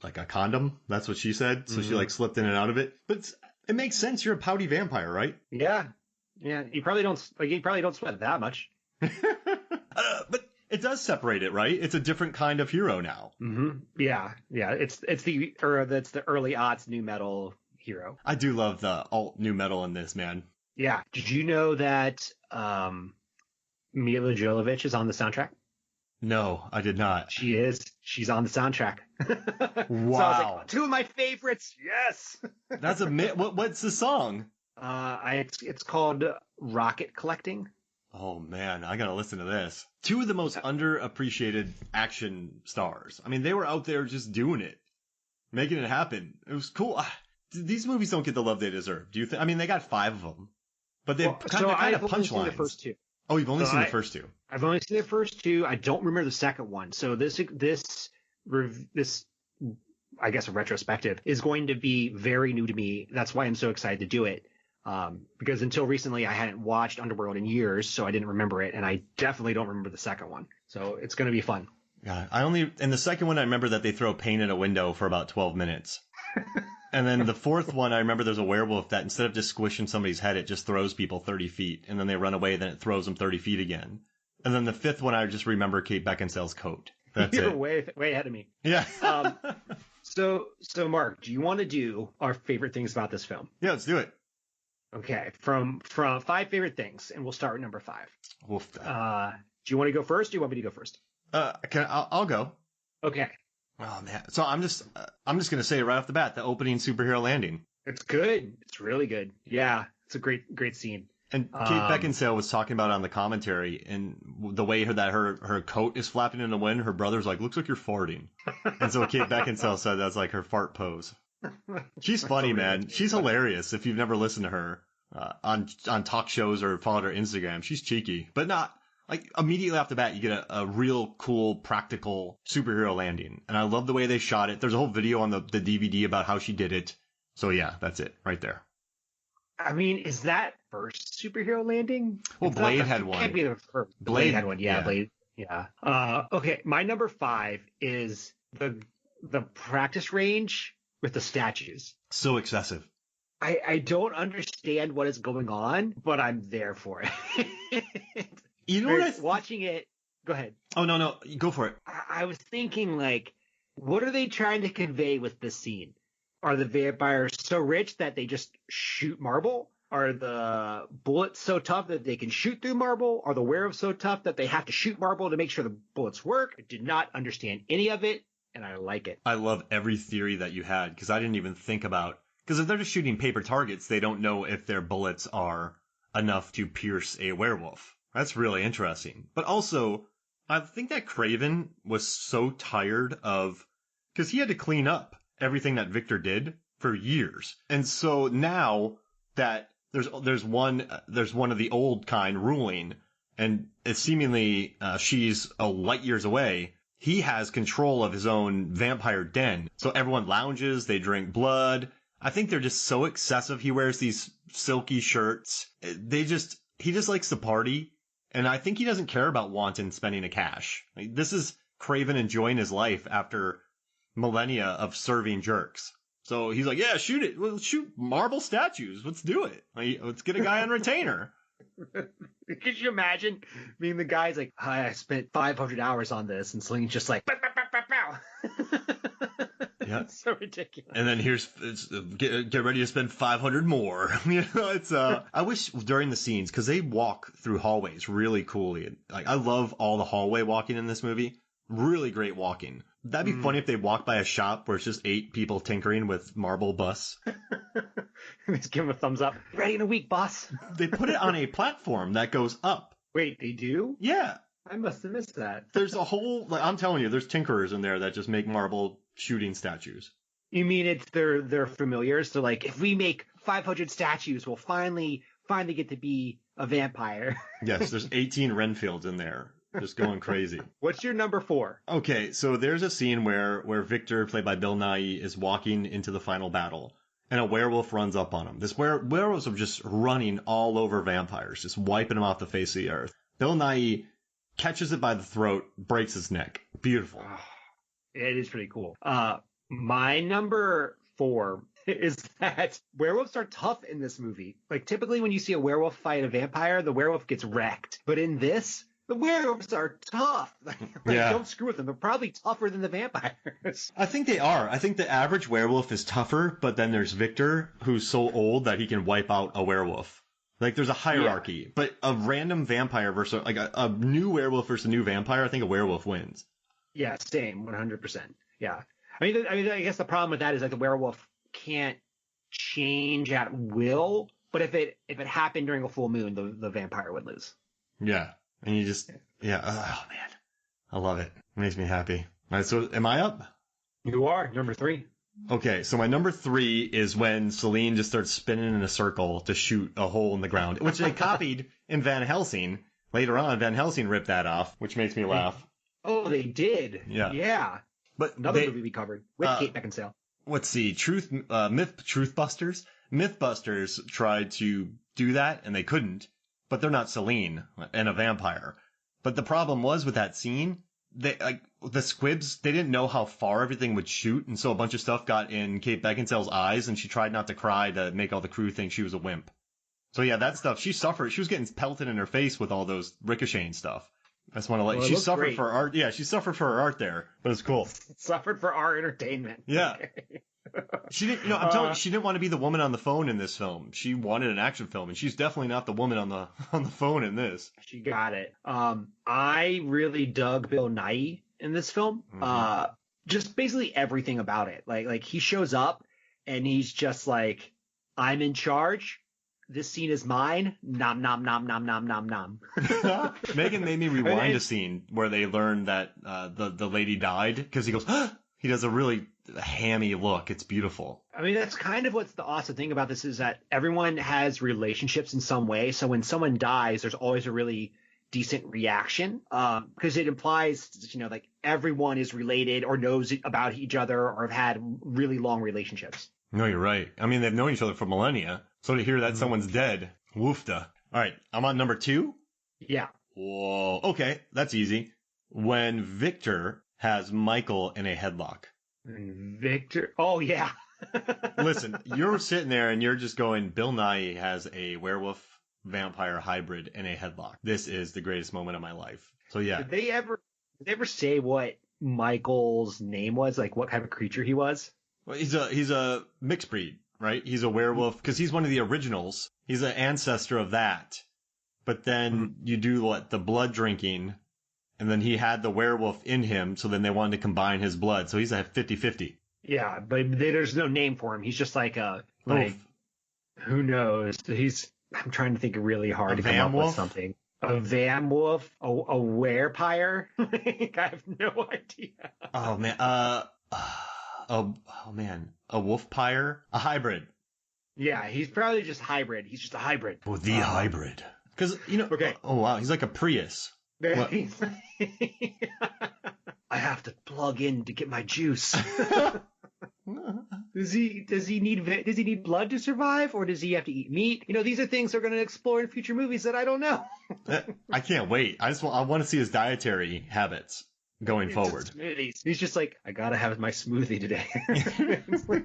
like a condom. That's what she said. So she like slipped in and out of it. But it makes sense. You're a pouty vampire, right? Yeah. Yeah. You probably don't sweat that much. But it does separate it, right? It's a different kind of hero now. Mm-hmm. Yeah. Yeah. It's the early aughts new metal hero. I do love the alt new metal in this, man. Yeah. Did you know that Mila Jovovich is on the soundtrack? No, I did not. She is. She's on the soundtrack. Wow. So I was like, two of my favorites. Yes. That's what's the song? It's called Rocket Collecting. Oh man, I gotta listen to this. Two of the most underappreciated action stars. I mean, they were out there just doing it, making it happen. It was cool. These movies don't get the love they deserve. Do you think? I mean, they got 5 of them, but they've kind of punchlines. The first 2. Oh, you've only seen the first 2. I've only seen the first 2. I don't remember the second one. So this I guess a retrospective is going to be very new to me. That's why I'm so excited to do it. Because until recently I hadn't watched Underworld in years, so I didn't remember it, and I definitely don't remember the second one. So it's going to be fun. Yeah, in the second one I remember that they throw paint in a window for about 12 minutes. And then the fourth one, I remember there's a werewolf that instead of just squishing somebody's head, it just throws people 30 feet, and then they run away, then it throws them 30 feet again. And then the fifth one, I just remember Kate Beckinsale's coat. That's You're it. way ahead of me. Yeah. So Mark, do you want to do our favorite things about this film? Yeah, let's do it. Okay, from 5 favorite things, and we'll start with number 5. Wolf. Do you want to go first, or do you want me to go first? I'll go. Okay. Oh man, so I'm just gonna say right off the bat, the opening superhero landing. It's good. It's really good. Yeah, it's a great scene. And Kate Beckinsale was talking about it on the commentary, and the way her coat is flapping in the wind, her brother's like, looks like you're farting. And so Kate Beckinsale said that's like her fart pose. She's funny, man. She's hilarious. If you've never listened to her on talk shows or followed her Instagram, she's cheeky, but not like immediately off the bat. You get a real cool practical superhero landing, and I love the way they shot it. There's a whole video on the DVD about how she did it. So yeah, that's it right there. I mean, is that first superhero landing? Well, Blade had one. Can't be the first. Blade had one. Yeah, Blade. Yeah. Okay, my number 5 is the practice range with the statues. So excessive. I don't understand what is going on, but I'm there for it. You know what? Watching it. Go ahead. Oh no, go for it. I was thinking, like, what are they trying to convey with this scene? Are the vampires so rich that they just shoot marble? Are the bullets so tough that they can shoot through marble? Are the werewolves so tough that they have to shoot marble to make sure the bullets work? I did not understand any of it, and I like it. I love every theory that you had, because I didn't even think about... Because if they're just shooting paper targets, they don't know if their bullets are enough to pierce a werewolf. That's really interesting. But also, I think that Craven was so tired of... Because he had to clean up everything that Victor did for years. And so now that there's one of the old kind ruling, and it's seemingly she's a light years away, he has control of his own vampire den. So everyone lounges, they drink blood. I think they're just so excessive. He wears these silky shirts. He just likes to party. And I think he doesn't care about wanton spending of cash. Like, this is Craven enjoying his life after millennia of serving jerks. So he's like, yeah, shoot it. Well, shoot marble statues. Let's do it. Like, let's get a guy on retainer. Could you imagine being the guy's like, I spent 500 hours on this, and Celine's just like, bow, bow, bow, bow, bow. Yeah, it's so ridiculous. And then get ready to spend 500 more. You know, it's I wish during the scenes, because they walk through hallways really coolly. Like, I love all the hallway walking in this movie. Really great walking. That'd be funny if they walked by a shop where it's just 8 people tinkering with marble busts. Just give him a thumbs up. Ready in a week, boss. They put it on a platform that goes up. Wait, they do? Yeah. I must have missed that. There's a whole, like, I'm telling you, there's tinkerers in there that just make marble shooting statues. You mean it's their familiars? So, like, if we make 500 statues, we'll finally get to be a vampire. Yes, there's 18 Renfields in there. Just going crazy. What's your number 4? Okay, so there's a scene where Victor, played by Bill Nighy, is walking into the final battle, and a werewolf runs up on him. This werewolves are just running all over vampires, just wiping them off the face of the earth. Bill Nighy catches it by the throat, breaks its neck. Beautiful. It is pretty cool. My number 4 is that werewolves are tough in this movie. Like, typically when you see a werewolf fight a vampire, the werewolf gets wrecked. But in this, the werewolves are tough. Don't screw with them. They're probably tougher than the vampires. I think they are. I think the average werewolf is tougher, but then there's Victor, who's so old that he can wipe out a werewolf. Like, there's a hierarchy. Yeah. But a random vampire versus, like, a new werewolf versus a new vampire, I think a werewolf wins. Yeah, same, 100%. Yeah. I mean, I guess the problem with that is, like, the werewolf can't change at will, but if it happened during a full moon, the vampire would lose. Yeah. And you just, yeah. Oh, man. I love it. It makes me happy. All right, so am I up? You are. Number 3. Okay, so my number 3 is when Celine just starts spinning in a circle to shoot a hole in the ground, which they copied in Van Helsing. Later on, Van Helsing ripped that off, which makes me laugh. Oh, they did. Yeah. But another movie we covered with Kate Beckinsale. Let's see. Truthbusters. Mythbusters tried to do that, and they couldn't. But they're not Celine and a vampire. But the problem was with that scene, the squibs, they didn't know how far everything would shoot, and so a bunch of stuff got in Kate Beckinsale's eyes, and she tried not to cry to make all the crew think she was a wimp. So yeah, that stuff, she suffered. She was getting pelted in her face with all those ricocheting stuff. I just want to let you. She suffered great. For art. Yeah, she suffered for her art there, but it's cool. Suffered for our entertainment. Yeah. She didn't, I'm telling you, she didn't want to be the woman on the phone in this film. She wanted an action film, and she's definitely not the woman on the phone in this. She got it. I really dug Bill Nighy in this film. Mm-hmm. Just basically everything about it. Like he shows up and he's just like, I'm in charge. This scene is mine. Nom nom nom nom nom nom nom. Megan made me rewind a scene where they learned that the lady died because he goes. He does a really hammy look. It's beautiful. I mean, that's kind of what's the awesome thing about this is that everyone has relationships in some way. So when someone dies, there's always a really decent reaction because it implies, like everyone is related or knows about each other or have had really long relationships. No, you're right. I mean, they've known each other for millennia. So to hear that someone's dead, woofda. All right, I'm on number 2? Yeah. Whoa. Okay, that's easy. When Victor has Michael in a headlock. Victor? Oh, yeah. Listen, you're sitting there and you're just going, Bill Nighy has a werewolf vampire hybrid in a headlock. This is the greatest moment of my life. So, yeah. Did they ever say what Michael's name was? Like, what kind of creature he was? Well, he's a mixed breed, right? He's a werewolf because he's one of the originals. He's an ancestor of that. But then you do the blood drinking, and then he had the werewolf in him, so then they wanted to combine his blood. So he's a 50-50. Yeah, but there's no name for him. He's just like who knows? I'm trying to think really hard to come up with something. A vampwolf? A werepire? I have no idea. Oh, man. A wolfpire? A hybrid. Yeah, he's probably just hybrid. He's just a hybrid. Oh, the hybrid. Because, okay. Oh, wow, he's like a Prius. I have to plug in to get my juice. Does he need blood to survive, or does he have to eat meat? These are things they're going to explore in future movies that I don't know. I can't wait. I want to see his dietary habits going forward. Smoothies. He's just like, I gotta have my smoothie today. It's like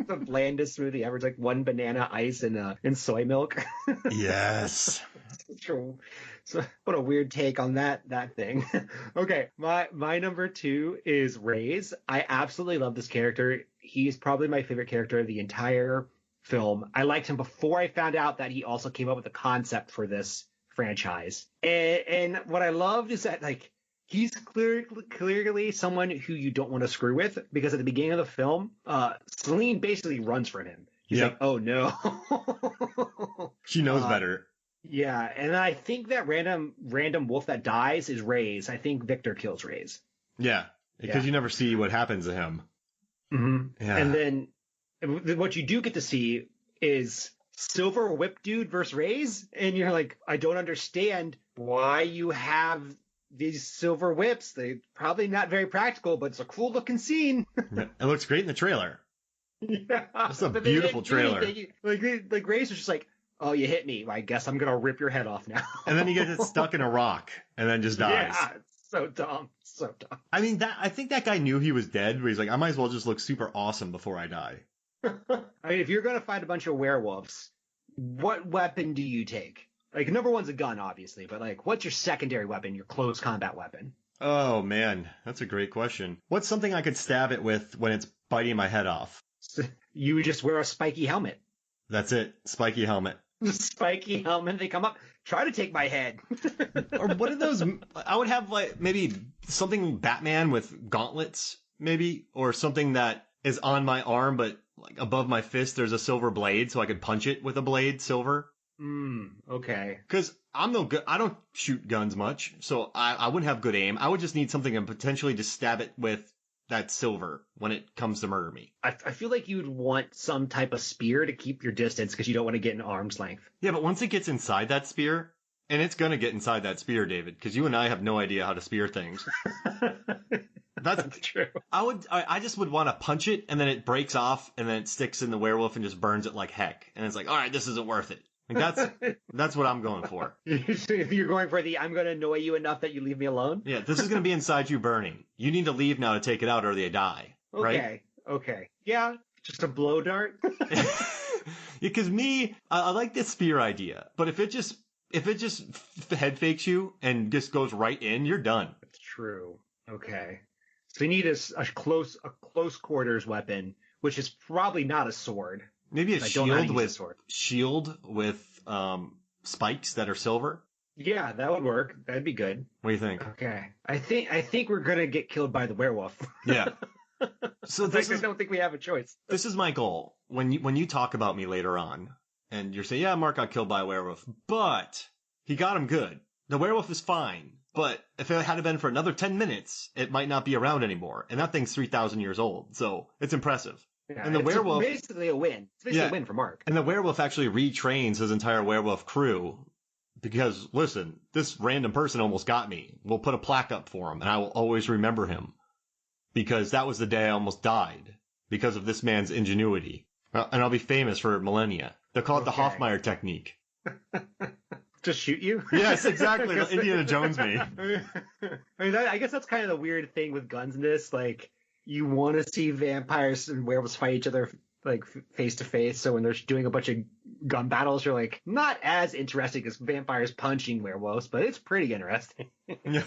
the blandest smoothie ever. It's like 1 banana, ice, and soy milk. Yes. So what a weird take on that thing. Okay, my number 2 is Reyes. I absolutely love this character. He's probably my favorite character of the entire film. I liked him before I found out that he also came up with the concept for this franchise. And what I loved is that he's clearly someone who you don't want to screw with, because at the beginning of the film, Celine basically runs from him. He's like, oh no. She knows better. Yeah, and I think that random wolf that dies is Reyes. I think Victor kills Reyes. Yeah, because you never see what happens to him. Mm-hmm. Yeah. And then what you do get to see is Silver Whip Dude versus Reyes, and you're like, I don't understand why you have these silver whips. They're probably not very practical, but it's a cool looking scene. It looks great in the trailer. Yeah, it's a beautiful trailer. Like Reyes was just like, oh, you hit me. I guess I'm going to rip your head off now. And then he gets stuck in a rock and then just dies. Yeah, it's so dumb. so tough. I mean, I think that guy knew he was dead, but he's like, I might as well just look super awesome before I die. I mean, if you're going to fight a bunch of werewolves, what weapon do you take? Like, number one's a gun, obviously, but like, what's your secondary weapon, your close combat weapon? Oh, man, that's a great question. What's something I could stab it with when it's biting my head off? You would just wear a spiky helmet. That's it. Spiky helmet. Spiky helmet, they come up, try to take my head. Or what are those? I would have like maybe something Batman with gauntlets, maybe, or something that is on my arm, but like above my fist, there's a silver blade, so I could punch it with a blade, silver. Okay. Because I'm no good. I don't shoot guns much, so I wouldn't have good aim. I would just need something and potentially just stab it with that silver when it comes to murder me. I feel like you'd want some type of spear to keep your distance because you don't want to get in arm's length. Yeah, but once it gets inside that spear, and it's gonna get inside that spear, David, because you and I have no idea how to spear things. That's true. I just would want to punch it, and then it breaks off, and then it sticks in the werewolf and just burns it like heck. And it's like, all right, this isn't worth it. Like that's what I'm going for. If you're going for the, I'm going to annoy you enough that you leave me alone? Yeah, this is going to be inside you burning. You need to leave now to take it out or they die. Right? Okay. Yeah, just a blow dart. Because I like this spear idea, but if it just head fakes you and just goes right in, you're done. That's true. Okay. So you need a close quarters weapon, which is probably not a sword. Maybe a shield with spikes that are silver. Yeah, that would work. That'd be good. What do you think? Okay. I think we're gonna get killed by the werewolf. Yeah. So I don't think we have a choice. This is my goal. When you talk about me later on, and you're saying, yeah, Mark got killed by a werewolf, but he got him good. The werewolf is fine, but if it had been for another 10 minutes, it might not be around anymore. And that thing's 3,000 years old, so it's impressive. Yeah, and the werewolf basically a win. It's basically a win for Mark. And the werewolf actually retrains his entire werewolf crew because, listen, this random person almost got me. We'll put a plaque up for him, and I will always remember him because that was the day I almost died because of this man's ingenuity. And I'll be famous for millennia. They'll call it the Hoffmeyer technique. Just shoot you? Yes, exactly. The Indiana Jones me. I mean, I guess that's kind of the weird thing with guns in this. Like, you want to see vampires and werewolves fight each other like face to face. So when they're doing a bunch of gun battles, you're like, not as interesting as vampires punching werewolves, but it's pretty interesting. Yeah.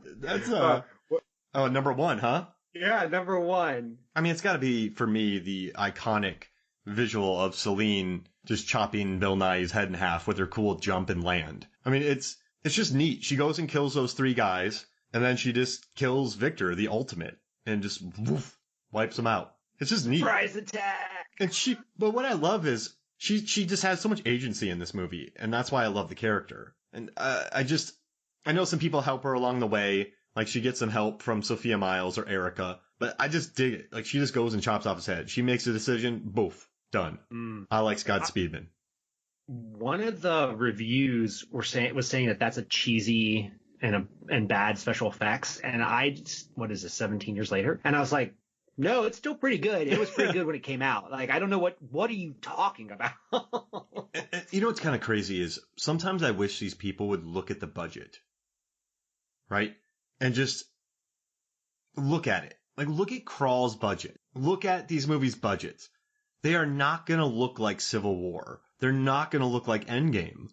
That's number one, huh? Yeah, number one. I mean, it's got to be for me the iconic visual of Celine just chopping Bill Nighy's head in half with her cool jump and land. I mean, it's just neat. She goes and kills those three guys, and then she just kills Victor, the ultimate, and just woof, wipes him out. It's just neat. Surprise attack! And but what I love is she just has so much agency in this movie, and that's why I love the character. And I know some people help her along the way, like she gets some help from Sophia Myles or Erica, but I just dig it. Like she just goes and chops off his head. She makes a decision, boof, done. I like Scott Speedman. One of the reviews was saying that that's a cheesy and bad special effects, and what is this, 17 years later? And I was like, no, it's still pretty good. It was pretty good when it came out. Like, I don't know what are you talking about? You know what's kind of crazy is sometimes I wish these people would look at the budget, right? And just look at it. Like, look at Crawl's budget. Look at these movies' budgets. They are not going to look like Civil War. They're not going to look like Endgame.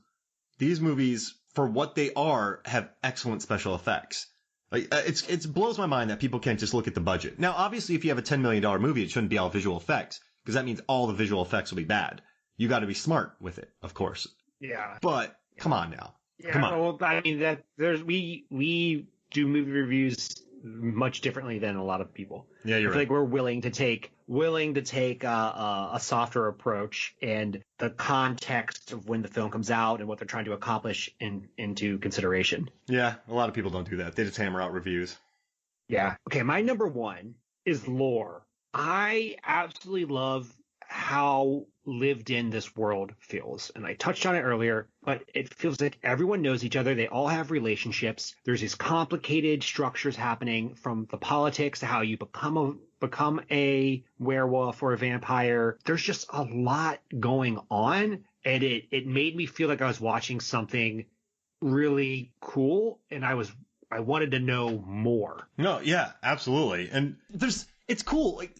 These movies, for what they are, have excellent special effects. Like, it blows my mind that people can't just look at the budget. Now, obviously, if you have a $10 million movie, it shouldn't be all visual effects, because that means all the visual effects will be bad. You got to be smart with it, of course. Yeah. But come on now. Yeah, come on. Well, I mean, we do movie reviews much differently than a lot of people. Yeah, you're I feel right. like we're willing to take a softer approach and the context of when the film comes out and what they're trying to accomplish into consideration. Yeah, a lot of people don't do that. They just hammer out reviews. Yeah. Okay, my number one is lore. I absolutely love how lived in this world feels. And I touched on it earlier, but it feels like everyone knows each other. They all have relationships. There's these complicated structures happening, from the politics to how you become a werewolf or a vampire. There's just a lot going on, and it made me feel like I was watching something really cool, and I was I wanted to know more. No, yeah, absolutely. And it's cool. Like,